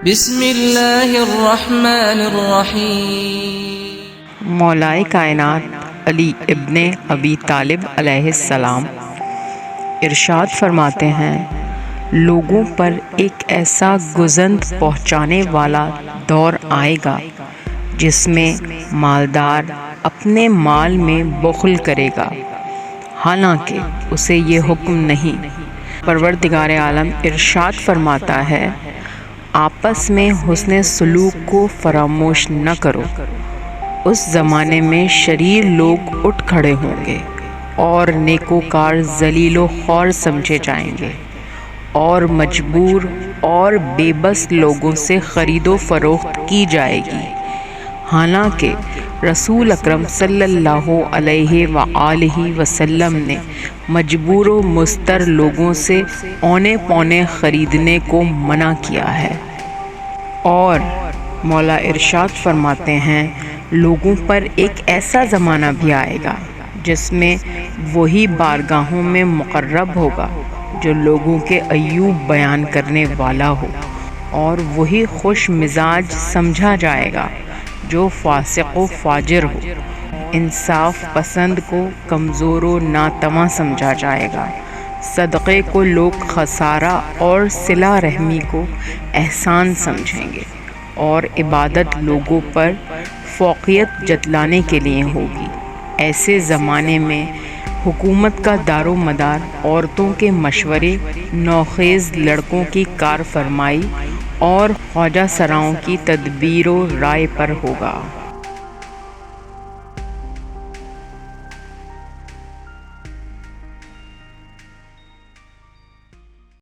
بسم اللہ الرحمن الرحیم۔ مولائے کائنات علی ابن ابی طالب علیہ السلام ارشاد فرماتے ہیں، لوگوں پر ایک ایسا گزند پہنچانے والا دور آئے گا جس میں مالدار اپنے مال میں بخل کرے گا، حالانکہ اسے یہ حکم نہیں۔ پروردگار عالم ارشاد فرماتا ہے، آپس میں حسن سلوک کو فراموش نہ کرو۔ اس زمانے میں شریر لوگ اٹھ کھڑے ہوں گے اور نیکوکار ذلیل و خوار سمجھے جائیں گے، اور مجبور اور بے بس لوگوں سے خرید و فروخت کی جائے گی، حالانکہ رسول اکرم صلی اللہ علیہ وآلہ وسلم نے مجبور و مضطر لوگوں سے اونے پونے خریدنے کو منع کیا ہے۔ اور مولا ارشاد فرماتے ہیں، لوگوں پر ایک ایسا زمانہ بھی آئے گا جس میں وہی بارگاہوں میں مقرب ہوگا جو لوگوں کے عیوب بیان کرنے والا ہو، اور وہی خوش مزاج سمجھا جائے گا جو فاسق و فاجر ہو۔ انصاف پسند کو کمزور و ناتواں سمجھا جائے گا، صدقے کو لوگ خسارہ اور صلہ رحمی کو احسان سمجھیں گے، اور عبادت لوگوں پر فوقیت جتلانے کے لیے ہوگی۔ ایسے زمانے میں حکومت کا دار و مدار عورتوں کے مشورے، نوخیز لڑکوں کی کار فرمائی اور خواجہ سراؤں کی تدبیر و رائے پر ہوگا۔